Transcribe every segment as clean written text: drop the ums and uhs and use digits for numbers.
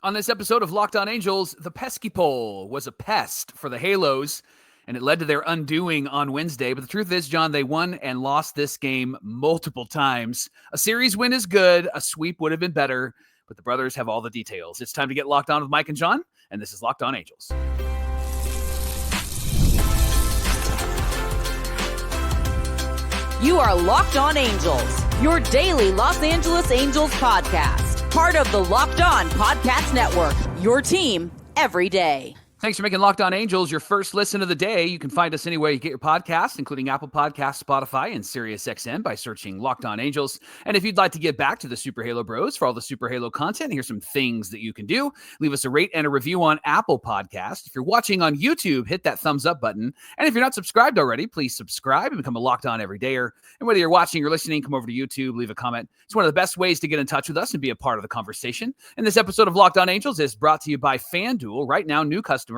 On this episode of Locked On Angels, the pesky poll was a pest for the Halos, and it led to their undoing on Wednesday. But the truth is, John, they won and lost this game multiple times. A series win is good. A sweep would have been better, but the brothers have all the details. It's time to get locked on with Mike and John, and this is Locked On Angels. You are Locked On Angels, your daily Los Angeles Angels podcast. Part of the Locked On Podcast Network, your team every day. Thanks for making Locked On Angels your first listen of the day. You can find us anywhere you get your podcasts, including Apple Podcasts, Spotify, and SiriusXM by searching Locked On Angels. And if you'd like to get back to the Super Halo Bros for all the Super Halo content, here's some things that you can do. Leave us a rate and a review on Apple Podcasts. If you're watching on YouTube, hit that thumbs up button. And if you're not subscribed already, please subscribe and become a Locked On Everydayer. And whether you're watching or listening, come over to YouTube, leave a comment. It's one of the best ways to get in touch with us and be a part of the conversation. And this episode of Locked On Angels is brought to you by FanDuel. Right now, new customers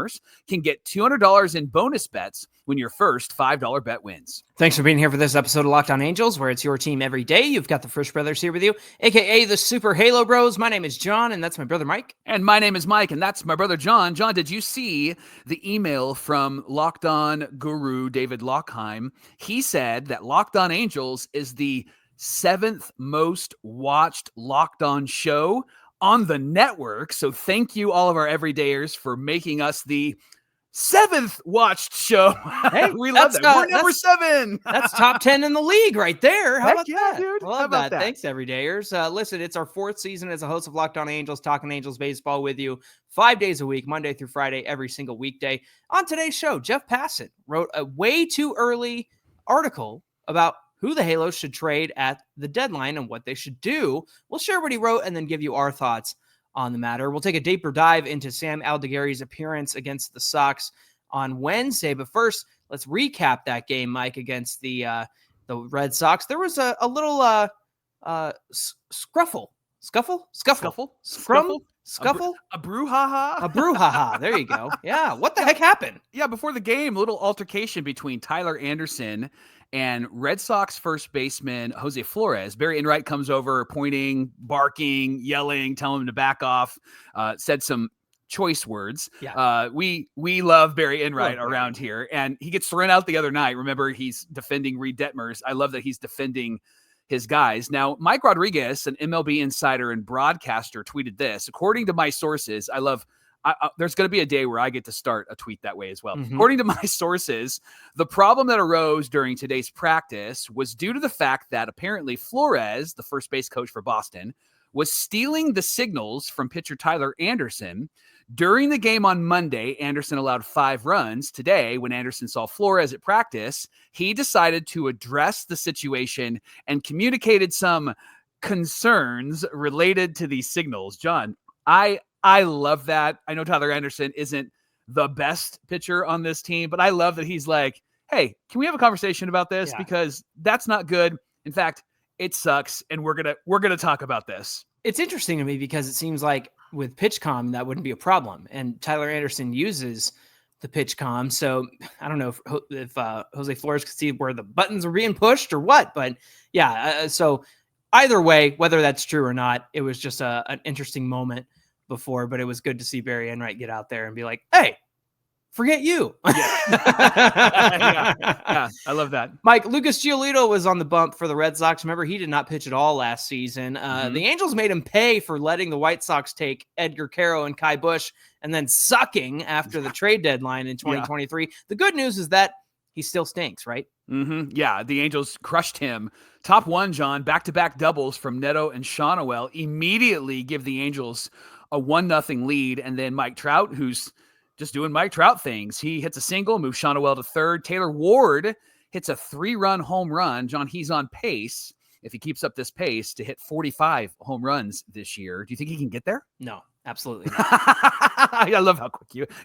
can get $200 in bonus bets when your first $5 bet wins. Thanks for being here for this episode of Locked On Angels, where it's your team every day. You've got the Frisch Brothers here with you, a.k.a. the Super Halo Bros. My name is John, and that's my brother Mike. And my name is Mike, and that's my brother John. John, did you see the email from Locked On guru David Lockheim? He said that Locked On Angels is the 7th most watched Locked On show on the network. So thank you, all of our everydayers, for making us the 7th watched show. Hey, we love that. We're number 7. That's top 10 in the league right there. How about that? Dude. Love that. Thanks, everydayers. Listen, it's our 4th season as a host of Locked On Angels, talking Angels baseball with you 5 days a week, Monday through Friday, every single weekday. On today's show, Jeff Passan wrote a way too early article about who the Halos should trade at the deadline and what they should do. We'll share what he wrote and then give you our thoughts on the matter. We'll take a deeper dive into Sam Aldegheri's appearance against the Sox on Wednesday. But first, let's recap that game, Mike, against the Red Sox. There was a little scuffle. A brouhaha. A brouhaha. There you go. Yeah. What the heck happened? Yeah, before the game, a little altercation between Tyler Anderson and Red Sox first baseman Jose Flores. Barry Enright comes over, pointing, barking, yelling, telling him to back off, said some choice words. Yeah. We love Barry Enright around here, and he gets thrown out the other night. Remember, he's defending Reed Detmers. I love that he's defending his guys. Now, Mike Rodriguez, an MLB insider and broadcaster, tweeted this. According to my sources, there's going to be a day where I get to start a tweet that way as well. Mm-hmm. According to my sources, the problem that arose during today's practice was due to the fact that apparently Flores, the first base coach for Boston, was stealing the signals from pitcher Tyler Anderson. During the game on Monday, Anderson allowed 5 runs. Today, when Anderson saw Flores at practice, he decided to address the situation and communicated some concerns related to these signals. John, I love that. I know Tyler Anderson isn't the best pitcher on this team, but I love that he's like, hey, can we have a conversation about this? Yeah. Because that's not good. In fact, it sucks, and we're gonna talk about this. It's interesting to me because it seems like with PitchCom, that wouldn't be a problem. And Tyler Anderson uses the PitchCom. So I don't know if Jose Flores could see where the buttons are being pushed or what, but yeah. So either way, whether that's true or not, it was just an interesting moment before, but it was good to see Barry Enright get out there and be like, hey, forget you. Yeah, I love that. Mike, Lucas Giolito was on the bump for the Red Sox. Remember, he did not pitch at all last season. The Angels made him pay for letting the White Sox take Edgar Caro and Kai Bush and then sucking after the trade deadline in 2023. Yeah. The good news is that he still stinks, right? Mm-hmm. Yeah, the Angels crushed him. Top 1, John, back-to-back doubles from Neto and Shawnuel immediately give the Angels a 1-0 lead. And then Mike Trout, who's just doing Mike Trout things. He hits a single, moves Shawnuel to third. Taylor Ward hits a 3-run home run. John, he's on pace, if he keeps up this pace, to hit 45 home runs this year. Do you think he can get there? No, absolutely not. I love how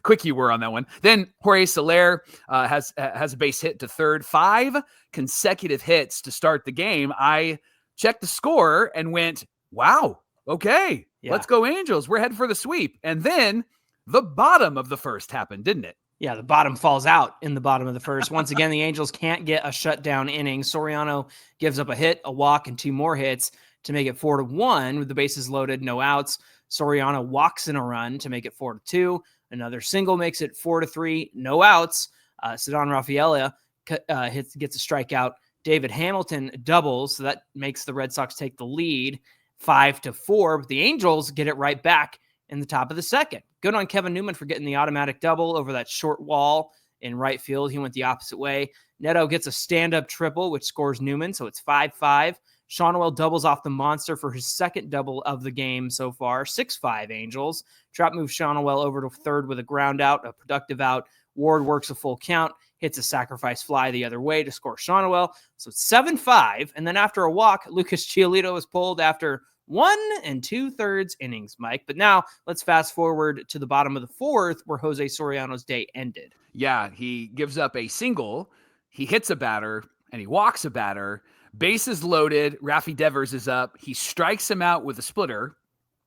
quick you were on that one. Then Jorge Soler has a base hit to third. 5 consecutive hits to start the game. I checked the score and went, wow, okay, let's go Angels. We're headed for the sweep. And then the bottom of the first happened, didn't it? Yeah, the bottom falls out in the bottom of the first. Once again, the Angels can't get a shutdown inning. Soriano gives up a hit, a walk, and 2 more hits to make it 4-1 with the bases loaded, no outs. Soriano walks in a run to make it 4-2. Another single makes it 4-3. No outs. Ceddanne Rafaela gets a strikeout. David Hamilton doubles, so that makes the Red Sox take the lead 5-4. But the Angels get it right back in the top of the second. Good on Kevin Newman for getting the automatic double over that short wall in right field. He went the opposite way. Neto gets a stand-up triple, which scores Newman, so it's 5-5. Shonwell doubles off the monster for his second double of the game so far, 6-5 Angels. Trout moves Shonwell over to third with a ground out, a productive out. Ward works a full count, hits a sacrifice fly the other way to score Shonwell. So it's 7-5, and then after a walk, Lucas Giolito is pulled after 1 2/3 innings, Mike. But now let's fast forward to the bottom of the fourth where Jose Soriano's day ended. Yeah, he gives up a single, he hits a batter, and he walks a batter. Bases loaded, Rafi Devers is up. He strikes him out with a splitter.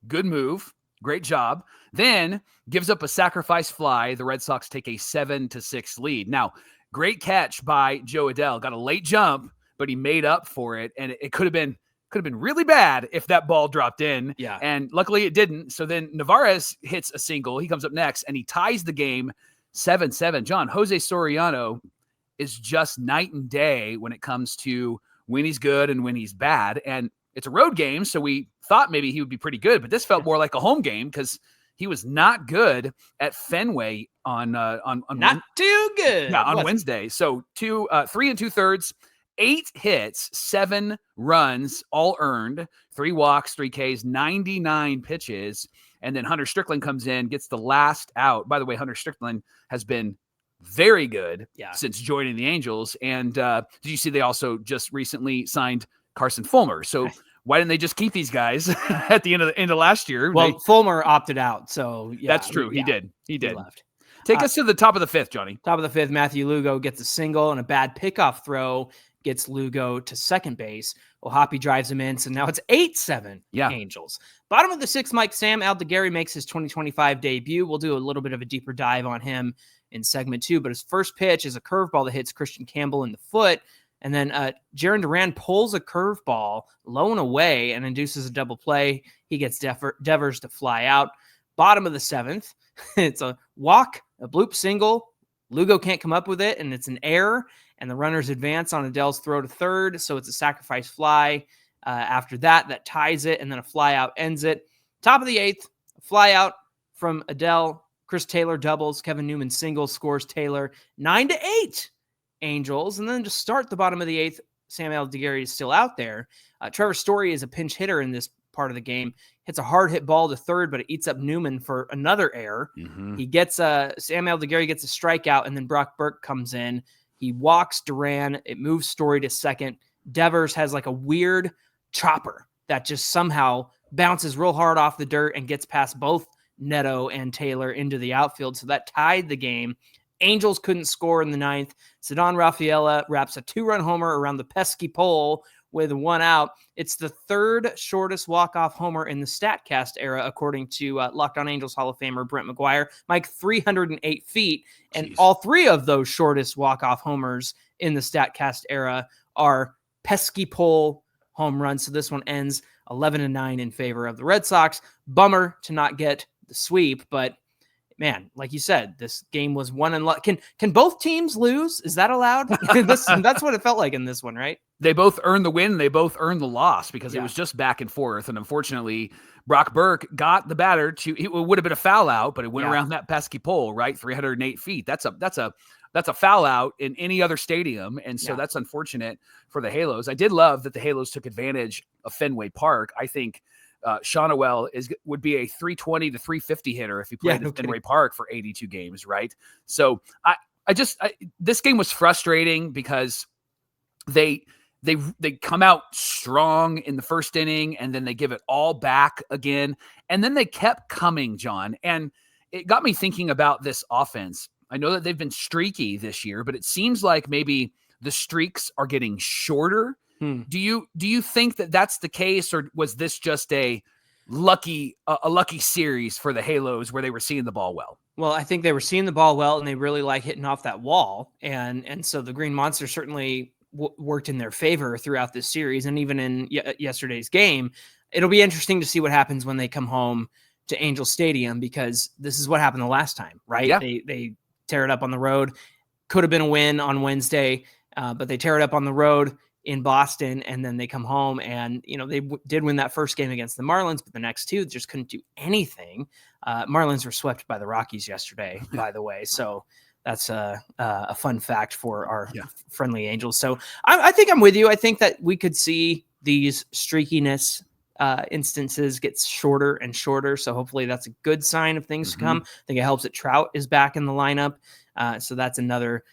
Good move. Great job. Then gives up a sacrifice fly. The Red Sox take a 7-6 lead. Now, great catch by Joe Adell. Got a late jump, but he made up for it, and it could have been really bad if that ball dropped in. Yeah. And luckily it didn't. So then Navarez hits a single. He comes up next, and he ties the game 7-7. John, Jose Soriano is just night and day when it comes to when he's good and when he's bad. And it's a road game, so we thought maybe he would be pretty good, but this felt more like a home game because he was not good at Fenway on not too good. Yeah, on Wednesday. So 3 2/3, 8 hits, 7 runs, all earned, 3 walks, 3 Ks, 99 pitches. And then Hunter Strickland comes in, gets the last out. By the way, Hunter Strickland has been very good since joining the Angels. And did you see they also just recently signed Carson Fulmer? So why didn't they just keep these guys at the end of last year? Well, Fulmer opted out. So that's true. He did. He left. Take us to the top of the fifth, Johnny. Top of the fifth, Matthew Lugo gets a single, and a bad pickoff throw gets Lugo to second base. Ohapi drives him in, so now it's 8-7 Angels. Bottom of the sixth, Mike, Sam Aldegheri makes his 2025 debut. We'll do a little bit of a deeper dive on him in segment 2, but his first pitch is a curveball that hits Christian Campbell in the foot, and then Jaron Duran pulls a curveball low and away and induces a double play. He gets Devers to fly out. Bottom of the seventh, it's a walk, a bloop single. Lugo can't come up with it, and it's an error, and the runners advance on Adell's throw to third, so it's a sacrifice fly. After that ties it, and then a fly out ends it. Top of the eighth, a fly out from Adell. Chris Taylor doubles. Kevin Newman singles, scores Taylor. 9-8 Angels. And then to start the bottom of the eighth, Sam Aldegheri is still out there. Trevor Story is a pinch hitter in this part of the game. Hits a hard hit ball to third, but it eats up Newman for another error. Mm-hmm. He gets Sam Aldegheri gets a strikeout, and then Brock Burke comes in. He walks Duran. It moves Story to second. Devers has like a weird chopper that just somehow bounces real hard off the dirt and gets past both Neto and Taylor into the outfield. So that tied the game. Angels couldn't score in the ninth. Ceddanne Rafaela wraps a 2-run homer around the pesky pole with 1 out. It's the third shortest walk-off homer in the StatCast era, according to Locked On Angels Hall of Famer Brent McGuire. Mike, 308 feet. And all 3 of those shortest walk-off homers in the StatCast era are pesky pole home runs. So this one ends 11-9 in favor of the Red Sox. Bummer to not get the sweep, but man, like you said, this game was won and can both teams lose? Is that allowed? That's what it felt like in this one, right? They both earned the win. They both earned the loss because it was just back and forth. And unfortunately, Brock Burke got the batter it would have been a foul out, but it went around that pesky pole, right? 308 feet. That's a foul out in any other stadium. And so that's unfortunate for the Halos. I did love that the Halos took advantage of Fenway Park. I think Shonwell would be a 320 to 350 hitter if he played in Fenway Park for 82 games, right? So this game was frustrating because they come out strong in the first inning and then they give it all back again. And then they kept coming, John. And it got me thinking about this offense. I know that they've been streaky this year, but it seems like maybe the streaks are getting shorter. Do you think that that's the case, or was this just a lucky series for the Halos where they were seeing the ball well? Well, I think they were seeing the ball well, and they really like hitting off that wall, and so the Green Monster certainly worked in their favor throughout this series, and even in yesterday's game. It'll be interesting to see what happens when they come home to Angel Stadium, because this is what happened the last time, right? Yeah. They tear it up on the road. Could have been a win on Wednesday, but they tear it up on the road in Boston, and then they come home and, they did win that first game against the Marlins, but the next two just couldn't do anything. Marlins were swept by the Rockies yesterday, by the way. So that's a fun fact for our friendly Angels. So I think I'm with you. I think that we could see these streakiness instances gets shorter and shorter. So hopefully that's a good sign of things to come. I think it helps that Trout is back in the lineup. So that's another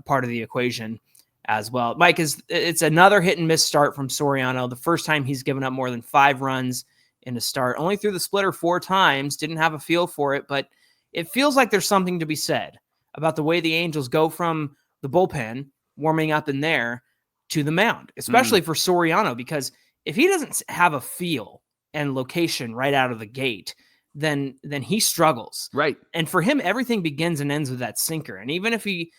part of the equation as well. Mike, it's another hit and miss start from Soriano. The first time he's given up more than 5 runs in a start, only threw the splitter 4 times, didn't have a feel for it, but it feels like there's something to be said about the way the Angels go from the bullpen warming up in there to the mound, especially for Soriano, because if he doesn't have a feel and location right out of the gate, then he struggles. Right. And for him, everything begins and ends with that sinker. And even if he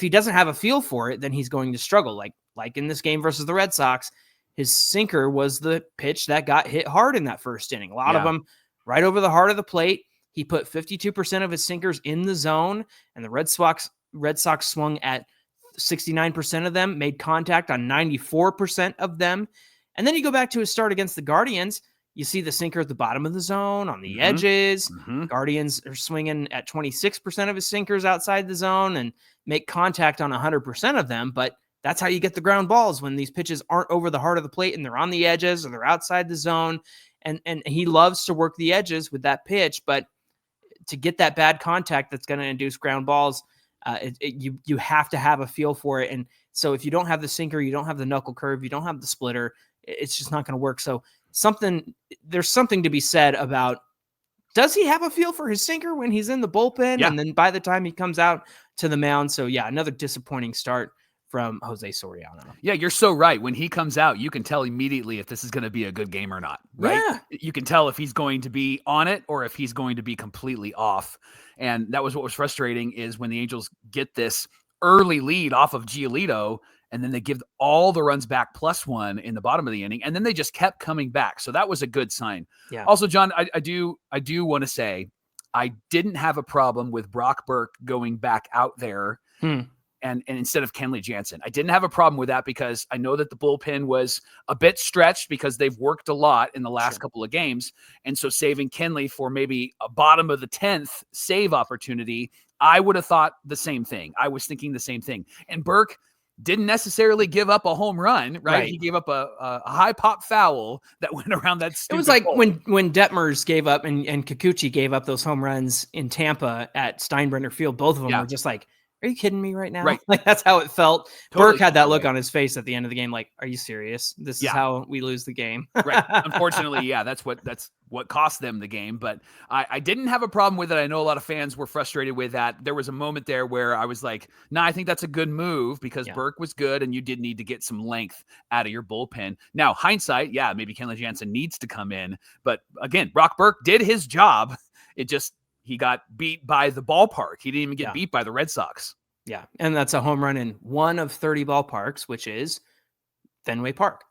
doesn't have a feel for it, then he's going to struggle. Like in this game versus the Red Sox, his sinker was the pitch that got hit hard in that first inning. A lot of them right over the heart of the plate. He put 52% of his sinkers in the zone, and the Red Sox swung at 69% of them, made contact on 94% of them. And then you go back to his start against the Guardians. You see the sinker at the bottom of the zone, on the edges. Guardians are swinging at 26% of his sinkers outside the zone and make contact on 100% of them. But that's how you get the ground balls, when these pitches aren't over the heart of the plate and they're on the edges or they're outside the zone. And he loves to work the edges with that pitch. But to get that bad contact that's going to induce ground balls, you have to have a feel for it. And so if you don't have the sinker, you don't have the knuckle curve, you don't have the splitter, it's just not going to work. So there's something to be said about, does he have a feel for his sinker when he's in the bullpen? Yeah. And then by the time he comes out to the mound. So another disappointing start from Jose Soriano. Yeah, you're so right. When he comes out, you can tell immediately if this is going to be a good game or not, right? Yeah. You can tell if he's going to be on it or if he's going to be completely off. And that was what was frustrating, is when the Angels get this early lead off of Giolito, and then they give all the runs back +1 in the bottom of the inning, and then they just kept coming back. So that was a good sign. Yeah. Also, John, I do want to say I didn't have a problem with Brock Burke going back out there and instead of Kenley Jansen. I didn't have a problem with that, because I know that the bullpen was a bit stretched because they've worked a lot in the last couple of games. And so saving Kenley for maybe a bottom of the 10th save opportunity, I would have thought the same thing. I was thinking the same thing. And Burke didn't necessarily give up a home run, right? He gave up a high pop foul that went around that stupid It was like pole. when Detmers gave up and Kikuchi gave up those home runs in Tampa at Steinbrenner Field. Both of them were just like, are you kidding me right now? Right. Like, that's how it felt. Totally. Burke had that look on his face at the end of the game. Like, are you serious? This is how we lose the game. Right. Unfortunately, that's what cost them the game. But I didn't have a problem with it. I know a lot of fans were frustrated with that. There was a moment there where I was like, I think that's a good move, because Burke was good and you did need to get some length out of your bullpen. Now, hindsight, maybe Kenley Jansen needs to come in. But again, Brock Burke did his job. He got beat by the ballpark. He didn't even get beat by the Red Sox. Yeah. And that's a home run in one of 30 ballparks, which is Fenway Park.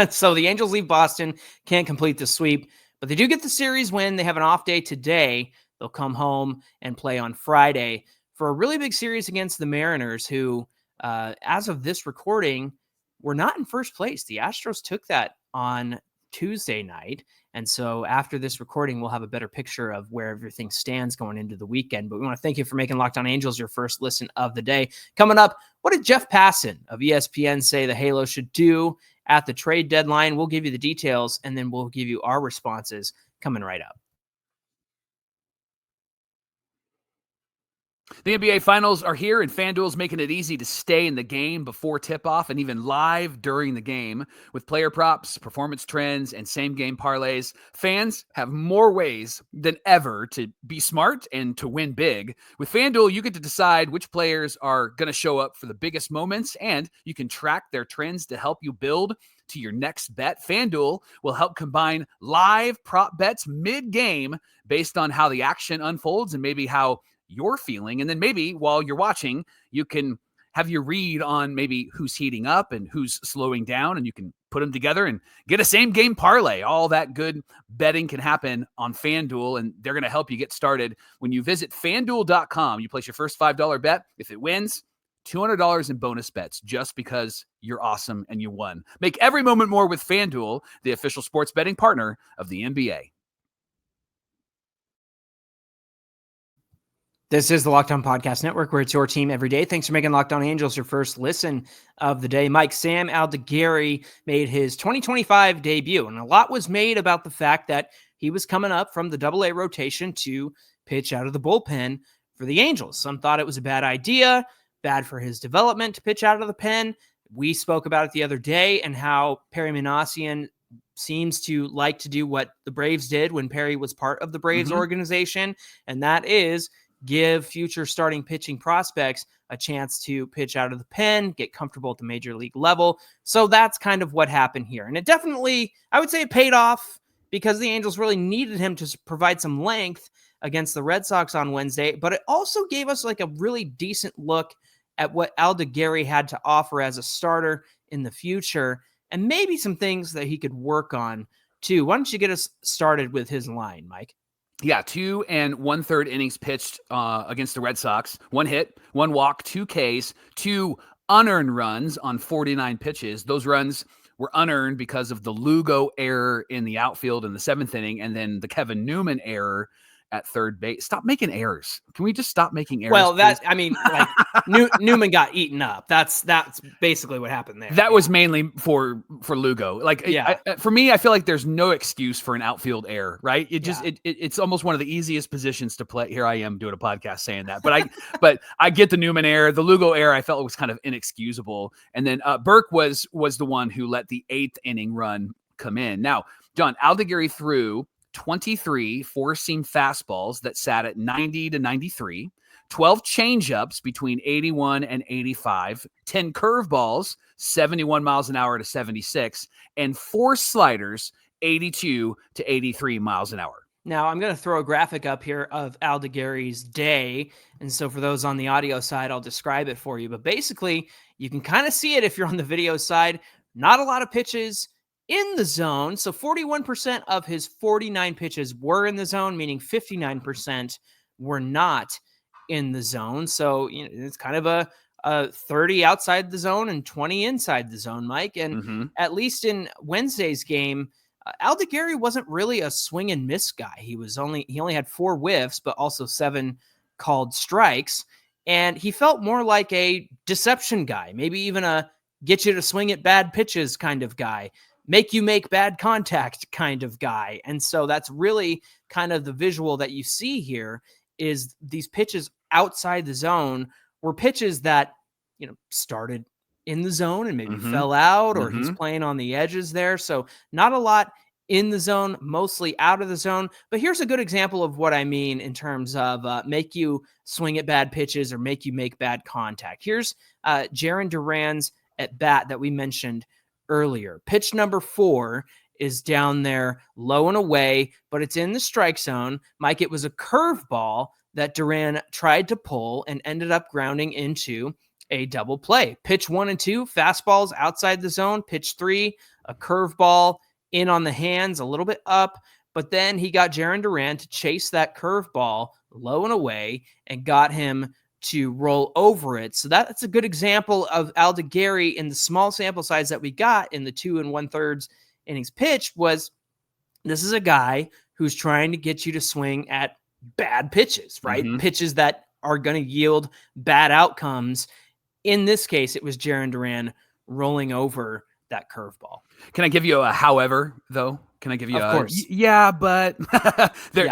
So the Angels leave Boston, can't complete the sweep, but they do get the series win. They have an off day today. They'll come home and play on Friday for a really big series against the Mariners, who, as of this recording, were not in first place. The Astros took that on Tuesday night. And so after this recording, we'll have a better picture of where everything stands going into the weekend. But we want to thank you for making Locked On Angels your first listen of the day. Coming up, what did Jeff Passan of ESPN say the Halo should do at the trade deadline? We'll give you the details, and then we'll give you our responses coming right up. The NBA Finals are here, and FanDuel's making it easy to stay in the game before tip-off and even live during the game. With player props, performance trends, and same-game parlays, fans have more ways than ever to be smart and to win big. With FanDuel, you get to decide which players are going to show up for the biggest moments, and you can track their trends to help you build to your next bet. FanDuel will help combine live prop bets mid-game based on how the action unfolds and maybe how you're feeling. And then maybe while you're watching, you can have you read on maybe who's heating up and who's slowing down, and you can put them together and get a same game parlay. All that good betting can happen on FanDuel, and they're going to help you get started. When you visit FanDuel.com, you place your first $5 bet. If it wins, $200 in bonus bets just because you're awesome and you won. Make every moment more with FanDuel, the official sports betting partner of the NBA. This is the Locked On Podcast Network, where it's your team every day. Thanks for making Locked On Angels your first listen of the day. Mike, Sam Aldegheri made his 2025 debut, and a lot was made about the fact that he was coming up from the AA rotation to pitch out of the bullpen for the Angels. Some thought it was a bad idea, bad for his development to pitch out of the pen. We spoke about it the other day and how Perry Minasian seems to like to do what the Braves did when Perry was part of the Braves organization, and that is give future starting pitching prospects a chance to pitch out of the pen, get comfortable at the major league level. So that's kind of what happened here. And it definitely, I would say it paid off because the Angels really needed him to provide some length against the Red Sox on Wednesday, but it also gave us like a really decent look at what Aldegheri had to offer as a starter in the future, and maybe some things that he could work on too. Why don't you get us started with his line, Mike? Yeah, 2 1/3 innings pitched against the Red Sox. 1 hit, 1 walk, 2 Ks, 2 unearned runs on 49 pitches. Those runs were unearned because of the Lugo error in the outfield in the 7th inning, and then the Kevin Newman error at third base. Stop making errors. Can we just stop making errors? Well, Newman got eaten up. That's basically what happened there. That was mainly for Lugo. For me, I feel like there's no excuse for an outfield error, right? It's almost one of the easiest positions to play. Here I am doing a podcast saying that, but I get the Newman error. The Lugo error I felt was kind of inexcusable. And then Burke was the one who let the 8th inning run come in. Now, John, Aldegheri threw 23 four-seam fastballs that sat at 90 to 93, 12 changeups between 81 and 85, 10 curveballs, 71 miles an hour to 76, and 4 sliders, 82 to 83 miles an hour. Now, I'm going to throw a graphic up here of Aldegheri's day. And so for those on the audio side, I'll describe it for you. But basically, you can kind of see it if you're on the video side. Not a lot of pitches in the zone. So 41% of his 49 pitches were in the zone, meaning 59% were not in the zone. So it's kind of a 30 outside the zone and 20 inside the zone, Mike. And at least in Wednesday's game, Aldegheri wasn't really a swing and miss guy. He only had 4 whiffs, but also 7 called strikes. And he felt more like a deception guy, maybe even a get you to swing at bad pitches kind of guy, make you make bad contact kind of guy. And so that's really kind of the visual that you see here is these pitches outside the zone were pitches that, started in the zone and maybe fell out, or he's playing on the edges there. So not a lot in the zone, mostly out of the zone. But here's a good example of what I mean in terms of make you swing at bad pitches or make you make bad contact. Here's Jarren Duran's at bat that we mentioned earlier. Pitch number 4 is down there low and away, but it's in the strike zone. Mike, it was a curveball that Duran tried to pull and ended up grounding into a double play. Pitch 1 and 2, fastballs outside the zone. Pitch 3, a curveball in on the hands, a little bit up, but then he got Jarren Duran to chase that curveball low and away and got him to roll over it. So that's a good example of Aldegheri in the small sample size that we got in the 2 1/3 innings pitch. Was this is a guy who's trying to get you to swing at bad pitches, right? Pitches that are going to yield bad outcomes. In this case, it was Jarren Duran rolling over that curveball. Can I give you a however, though? Can I give you of course. Yeah, but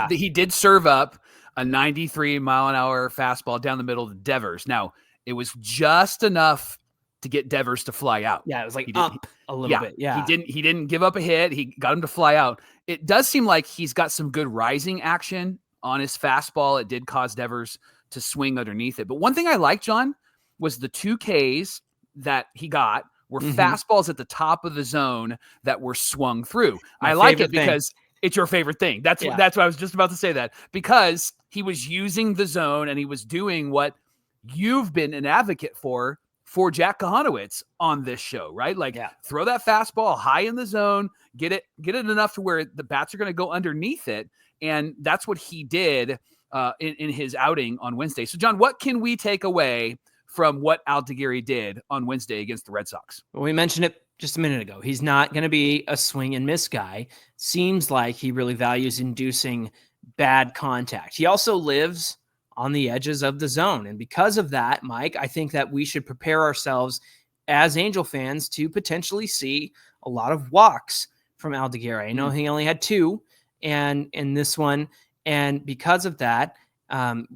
he did serve up a 93-mile-an-hour fastball down the middle to Devers. Now, it was just enough to get Devers to fly out. Yeah, it was like up a little bit. Yeah. He didn't give up a hit. He got him to fly out. It does seem like he's got some good rising action on his fastball. It did cause Devers to swing underneath it. But one thing I like, John, was the 2 Ks that he got were fastballs at the top of the zone that were swung through. I like it because it's your favorite thing. That's what I was just about to say, that because he was using the zone and he was doing what you've been an advocate for for Jack Kahanowitz on this show, right? Like throw that fastball high in the zone, get it enough to where the bats are going to go underneath it. And that's what he did in his outing on Wednesday. So John, what can we take away from what Aldegheri did on Wednesday against the Red Sox? Well, we mentioned it just a minute ago. He's not going to be a swing and miss guy. Seems like he really values inducing bad contact. He also lives on the edges of the zone. And because of that, Mike, I think that we should prepare ourselves as Angel fans to potentially see a lot of walks from Aldegheri. I know he only had 2 and in this one. And because of that,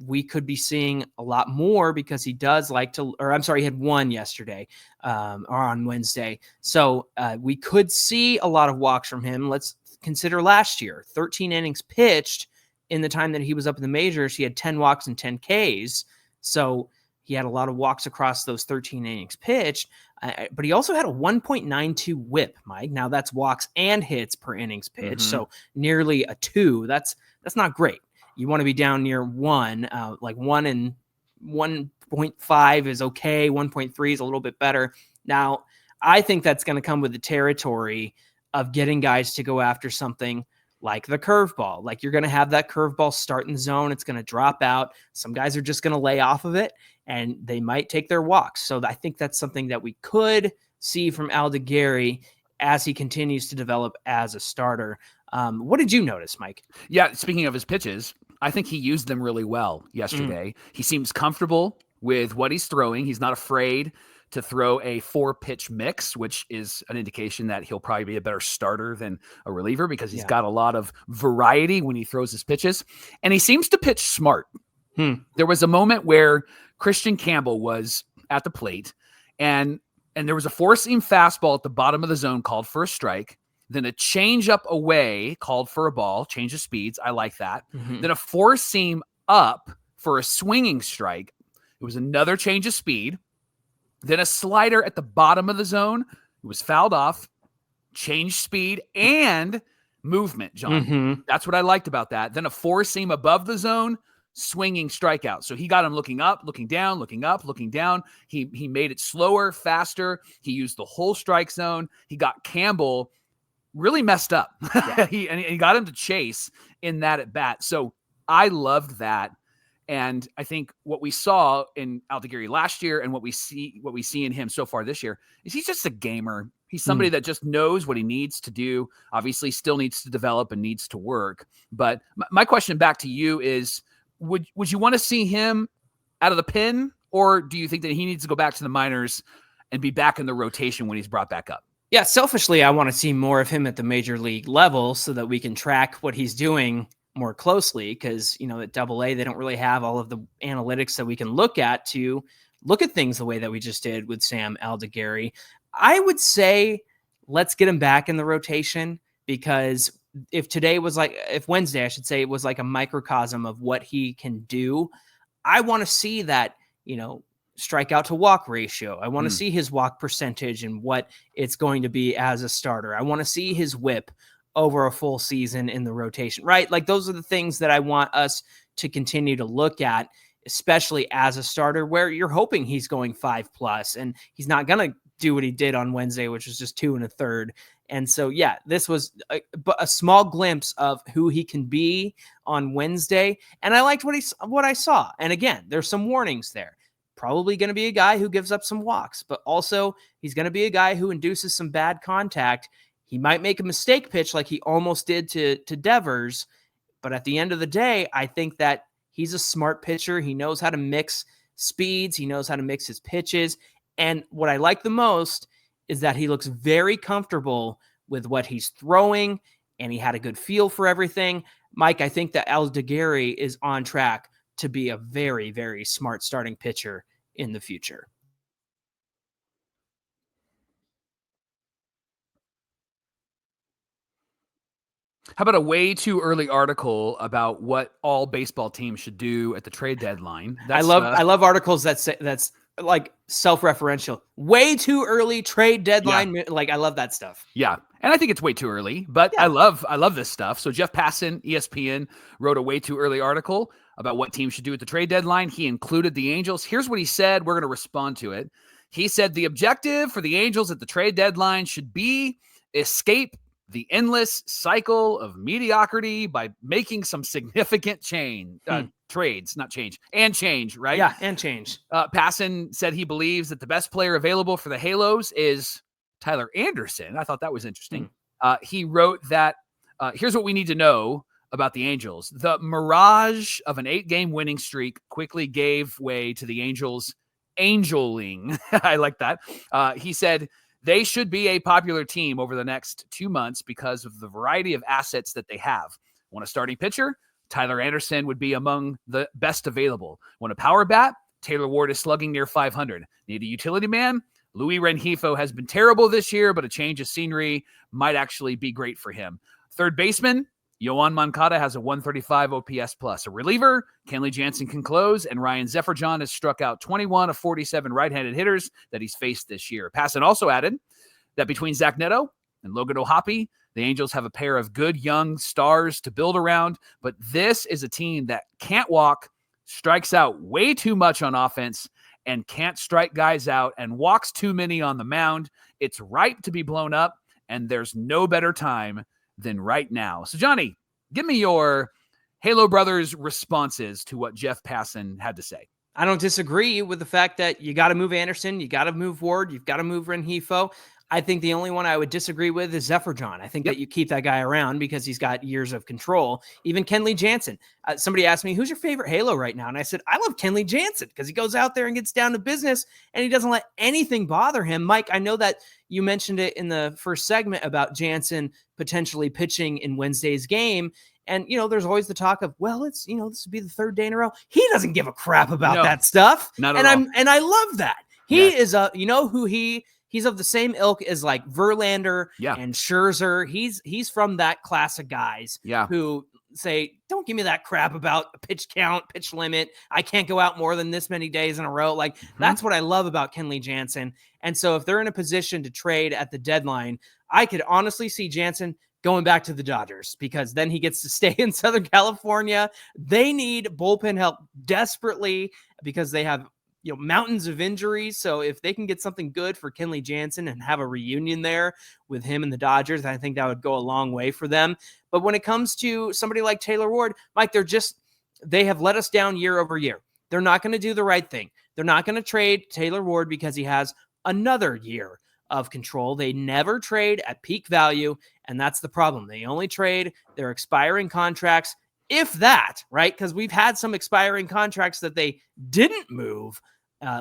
we could be seeing a lot more because he does like to, or I'm sorry, he had 1 yesterday or on Wednesday. So we could see a lot of walks from him. Let's consider last year, 13 innings pitched. In the time that he was up in the majors, he had 10 walks and 10 Ks. So he had a lot of walks across those 13 innings pitched, but he also had a 1.92 whip, Mike. Now that's walks and hits per innings pitched. So nearly a 2. That's not great. You want to be down near 1, like 1 and 1.5 is okay. 1.3 is a little bit better. Now, I think that's going to come with the territory of getting guys to go after something like the curveball. Like you're going to have that curveball start in the zone. It's going to drop out. Some guys are just going to lay off of it and they might take their walks. So I think that's something that we could see from Aldegheri as he continues to develop as a starter. What did you notice, Mike? Yeah, speaking of his pitches, I think he used them really well yesterday. He seems comfortable with what he's throwing. He's not afraid to throw a 4-pitch mix, which is an indication that he'll probably be a better starter than a reliever because he's got a lot of variety when he throws his pitches. And he seems to pitch smart. There was a moment where Christian Campbell was at the plate and there was a 4-seam fastball at the bottom of the zone called for a strike. Then a change up away called for a ball, change of speeds. I like that. Then a 4-seam up for a swinging strike. It was another change of speed. Then a slider at the bottom of the zone. It was fouled off, changed speed, and movement, John. That's what I liked about that. Then a 4-seam above the zone, swinging strikeout. So he got him looking up, looking down, looking up, looking down. He made it slower, faster. He used the whole strike zone. He got Campbell really messed up. He got him to chase in that at bat. So I loved that. And I think what we saw in Aldegheri last year and what we see in him so far this year is he's just a gamer. He's somebody that just knows what he needs to do. Obviously still needs to develop and needs to work. But my question back to you is, would you want to see him out of the pen, or do you think that he needs to go back to the minors and be back in the rotation when he's brought back up? Yeah, selfishly, I want to see more of him at the major league level so that we can track what he's doing more closely, because at AA they don't really have all of the analytics that we can look at to look at things the way that we just did with Sam Aldegheri. I would say let's get him back in the rotation, because if Wednesday, I should say, it was like a microcosm of what he can do. I want to see that, strikeout to walk ratio. I want to see his walk percentage and what it's going to be as a starter. I want to see his whip over a full season in the rotation, right? Like those are the things that I want us to continue to look at, especially as a starter where you're hoping he's going 5+, and he's not going to do what he did on Wednesday, which was just 2 1/3. And so, yeah, this was a small glimpse of who he can be on Wednesday. And I liked what I saw. And again, there's some warnings there. Probably going to be a guy who gives up some walks, but also he's going to be a guy who induces some bad contact. He might make a mistake pitch like he almost did to Devers, but at the end of the day, I think that he's a smart pitcher. He knows how to mix speeds. He knows how to mix his pitches. And what I like the most is that he looks very comfortable with what he's throwing, and he had a good feel for everything. Mike, I think that Aldegheri is on track to be a very, very smart starting pitcher in the future. How about a way too early article about what all baseball teams should do at the trade deadline? I love articles that's like self-referential. Way too early trade deadline. Yeah. Like I love that stuff. Yeah. And I think it's way too early, but yeah. I love this stuff. So Jeff Passan, ESPN, wrote a way too early article about what teams should do at the trade deadline. He included the Angels. Here's what he said. We're going to respond to it. He said the objective for the Angels at the trade deadline should be escape the endless cycle of mediocrity by making some significant trades, not change, and change, right? Yeah, and change. Passan said he believes that the best player available for the Halos is Tyler Anderson. I thought that was interesting. He wrote that here's what we need to know about the Angels. The mirage of an 8-game winning streak quickly gave way to the Angels angeling. I like that. He said they should be a popular team over the next 2 months because of the variety of assets that they have. Want a starting pitcher? Tyler Anderson would be among the best available. Want a power bat? Taylor Ward is slugging near 500. Need a utility man? Luis Rengifo has been terrible this year, but a change of scenery might actually be great for him. Third baseman? Yoan Moncada has a 135 OPS plus. A reliever, Kenley Jansen can close, and Ryan Zefferjon has struck out 21 of 47 right-handed hitters that he's faced this year. Passan also added that between Zach Neto and Logan O'Hoppe, the Angels have a pair of good young stars to build around, but this is a team that can't walk, strikes out way too much on offense, and can't strike guys out and walks too many on the mound. It's ripe to be blown up, and there's no better time than right now. So, Johnny, give me your Halo Brothers responses to what Jeff Passan had to say. I don't disagree with the fact that you got to move Anderson, you got to move Ward, you've got to move Rengifo. I think the only one I would disagree with is Zefferjon. I think that you keep that guy around because he's got years of control. Even Kenley Jansen. Somebody asked me, who's your favorite Halo right now? And I said, I love Kenley Jansen because he goes out there and gets down to business and he doesn't let anything bother him. Mike, I know that you mentioned it in the first segment about Jansen potentially pitching in Wednesday's game. And, there's always the talk of, well, it's, this would be the third day in a row. He doesn't give a crap about that stuff. Not at all. And I love that. He is he's of the same ilk as like Verlander and Scherzer. He's from that class of guys who say, don't give me that crap about a pitch count, pitch limit. I can't go out more than this many days in a row. Like that's what I love about Kenley Jansen. And so if they're in a position to trade at the deadline, I could honestly see Jansen going back to the Dodgers because then he gets to stay in Southern California. They need bullpen help desperately because they have mountains of injuries. So if they can get something good for Kenley Jansen and have a reunion there with him and the Dodgers, I think that would go a long way for them. But when it comes to somebody like Taylor Ward, Mike, they have let us down year over year. They're not going to do the right thing. They're not going to trade Taylor Ward because he has another year of control. They never trade at peak value. And that's the problem. They only trade their expiring contracts, if that, right? Because we've had some expiring contracts that they didn't move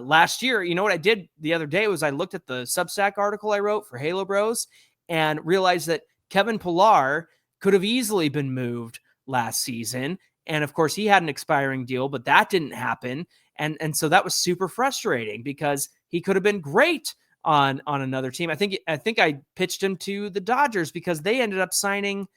last year. You know what I did the other day was I looked at the Substack article I wrote for Halo Bros and realized that Kevin Pillar could have easily been moved last season. And of course, he had an expiring deal, but that didn't happen. And so that was super frustrating because he could have been great on another team. I think I pitched him to the Dodgers because they ended up signing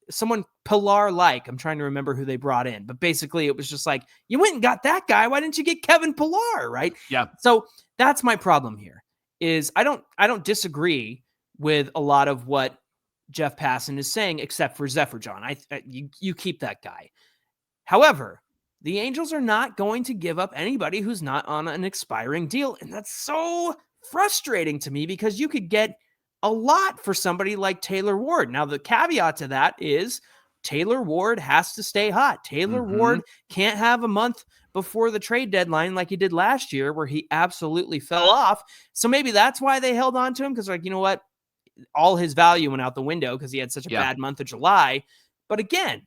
someone Pillar-like. I'm trying to remember who they brought in, but basically it was just like, you went and got that guy. Why didn't you get Kevin Pillar? Right. Yeah. So that's my problem here is I don't disagree with a lot of what Jeff Passan is saying, except for Zefferjon. You keep that guy. However, the Angels are not going to give up anybody who's not on an expiring deal. And that's so frustrating to me because you could get a lot for somebody like Taylor Ward. Now, the caveat to that is Taylor Ward has to stay hot. Taylor Ward can't have a month before the trade deadline like he did last year where he absolutely fell off. So maybe that's why they held on to him because, like, you know what? All his value went out the window because he had such a bad month of July. But again,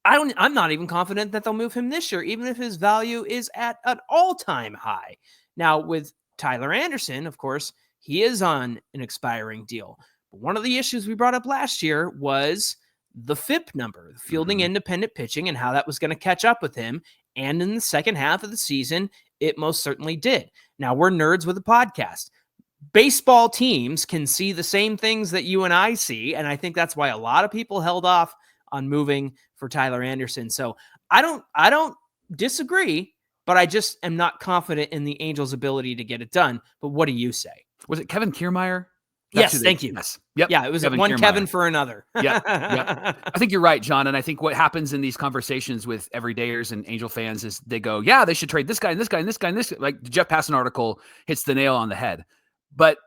I'm not even confident that they'll move him this year, even if his value is at an all-time high. Now, with Tyler Anderson, of course, he is on an expiring deal. But one of the issues we brought up last year was the FIP number, the fielding independent pitching, and how that was going to catch up with him. And in the second half of the season, it most certainly did. Now, we're nerds with a podcast. Baseball teams can see the same things that you and I see, and I think that's why a lot of people held off on moving for Tyler Anderson. So I don't disagree, but I just am not confident in the Angels' ability to get it done. But what do you say? Was it Kevin Kiermaier Yes, thank you. Yes. Yep. Yeah, it was one Kiermaier. Kevin for another. Yeah. I think you're right, John. And I think what happens in these conversations with everydayers and Angel fans is they go, yeah, they should trade this guy and this guy and this guy and this. Like the Jeff Passan article hits the nail on the head. But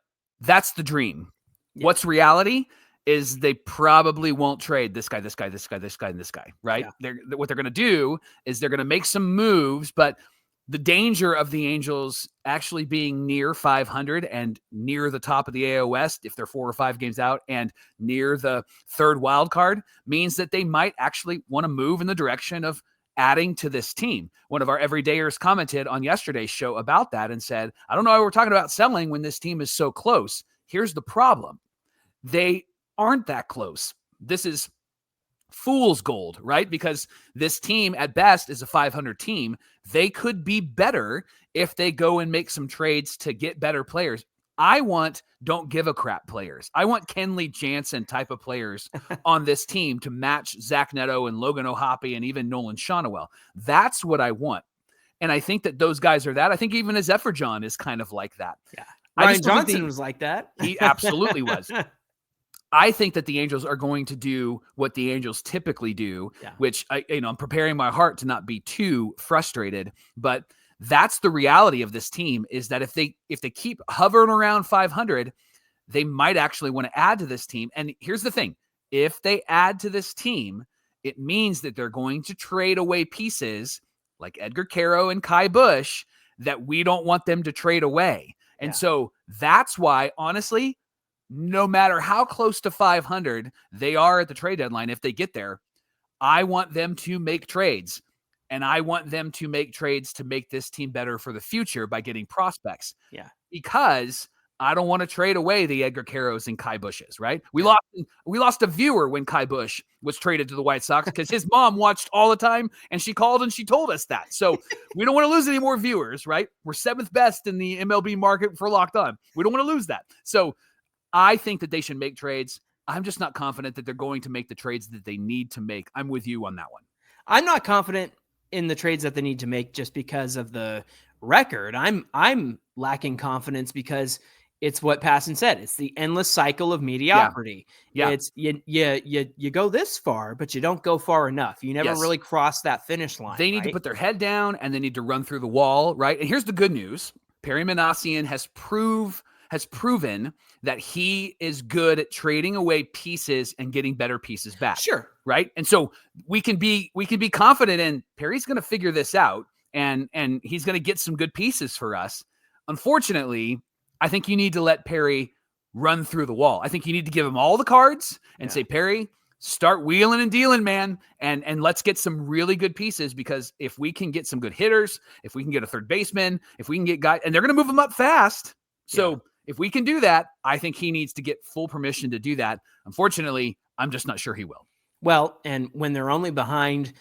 that's the dream. Yeah. What's reality is they probably won't trade this guy, this guy, this guy, this guy, and this guy, right? Yeah. What they're going to do is they're going to make some moves, but the danger of the Angels actually being near 500 and near the top of the AL West, if they're 4 or 5 games out, and near the third wild card, means that they might actually want to move in the direction of adding to this team. One of our everydayers commented on yesterday's show about that and said, I don't know why we're talking about selling when this team is so close. Here's the problem. They aren't that close. This is fool's gold, right? Because this team at best is a 500 team. They could be better if they go and make some trades to get better players. I want don't give a crap players. I want Kenley Jansen type of players on this team to match Zach Neto and Logan O'Hoppe and even Nolan Shonowell. That's what I want. And I think that those guys are that. I think even Zephyr John is kind of like that. Yeah. Ryan Johnson was like that. He absolutely was. I think that the Angels are going to do what the Angels typically do, which I'm preparing my heart to not be too frustrated, but that's the reality of this team is that if they keep hovering around 500, they might actually want to add to this team. And here's the thing. If they add to this team, it means that they're going to trade away pieces like Edgar Caro and Kai Busch that we don't want them to trade away. And so that's why, honestly, no matter how close to 500 they are at the trade deadline, if they get there, I want them to make trades. And I want them to make trades to make this team better for the future by getting prospects. Yeah. Because I don't want to trade away the Edgar Caros and Kai Bushes, right? We lost a viewer when Kai Busch was traded to the White Sox because his mom watched all the time and she called and she told us that. So we don't want to lose any more viewers, right? We're 7th best in the MLB market for Locked On. We don't want to lose that. So I think that they should make trades. I'm just not confident that they're going to make the trades that they need to make. I'm with you on that one. I'm not confident in the trades that they need to make just because of the record. I'm lacking confidence because it's what Passan said. It's the endless cycle of mediocrity. Yeah. It's you go this far, but you don't go far enough. You never really cross that finish line. They need to put their head down and they need to run through the wall, right? And here's the good news. Perry Manassian has proven that he is good at trading away pieces and getting better pieces back. Sure. Right. And so we can be confident in Perry's going to figure this out and he's going to get some good pieces for us. Unfortunately, I think you need to let Perry run through the wall. I think you need to give him all the cards and say, Perry, start wheeling and dealing, man. And let's get some really good pieces, because if we can get some good hitters, if we can get a third baseman, if we can get guys, and they're going to move them up fast. So if we can do that, I think he needs to get full permission to do that. Unfortunately, I'm just not sure he will. Well, and when they're only behind,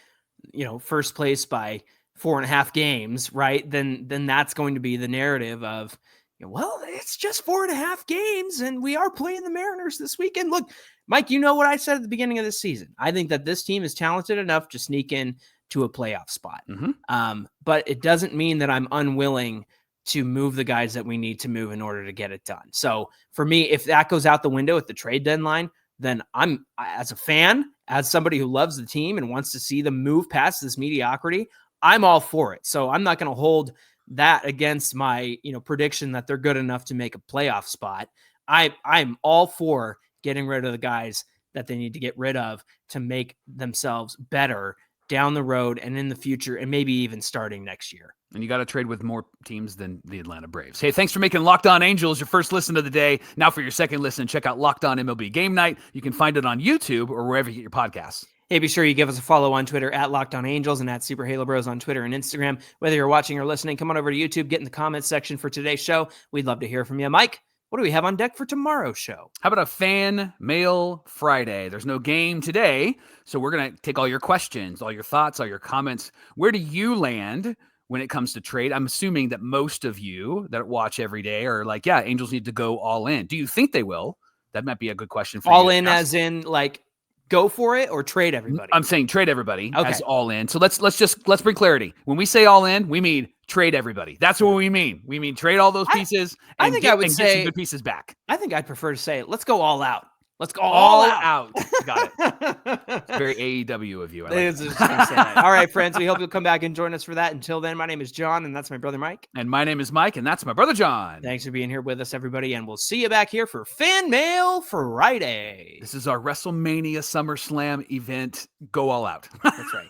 first place by 4.5 games, right? Then that's going to be the narrative of, well, it's just 4.5 games and we are playing the Mariners this weekend. Look, Mike, you know what I said at the beginning of this season. I think that this team is talented enough to sneak in to a playoff spot. Mm-hmm. But it doesn't mean that I'm unwilling to move the guys that we need to move in order to get it done. So for me, if that goes out the window at the trade deadline, then I'm, as a fan, as somebody who loves the team and wants to see them move past this mediocrity, I'm all for it. So I'm not going to hold that against my, prediction that they're good enough to make a playoff spot. I'm all for getting rid of the guys that they need to get rid of to make themselves better down the road and in the future, and maybe even starting next year. And you got to trade with more teams than the Atlanta Braves. Hey, thanks for making Locked On Angels your first listen of the day. Now for your second listen, check out Locked On MLB Game Night. You can find it on YouTube or wherever you get your podcasts. Hey, be sure you give us a follow on Twitter at Locked On Angels and at Super Halo Bros on Twitter and Instagram. Whether you're watching or listening, come on over to YouTube, get in the comments section for today's show. We'd love to hear from you. Mike, what do we have on deck for tomorrow's show? How about a Fan Mail Friday? There's no game today, so we're going to take all your questions, all your thoughts, all your comments. Where do you land when it comes to trade? I'm assuming that most of you that watch every day are like, yeah, Angels need to go all in. Do you think they will? That might be a good question for you. All in as in like go for it or trade everybody? I'm saying trade everybody as all in. So let's bring clarity. When we say all in, we mean trade everybody. That's what we mean. We mean trade all those pieces and think get, I would get say some good pieces back. I think I'd prefer to say, let's go all out. Let's go All all out. Got it. It's very AEW of you. I like It's just gonna say that. All right, friends. We hope you'll come back and join us for that. Until then, my name is John, and that's my brother Mike. And my name is Mike, and that's my brother John. Thanks for being here with us, everybody, and we'll see you back here for Fan Mail Friday. This is our WrestleMania SummerSlam event. Go all out. That's right.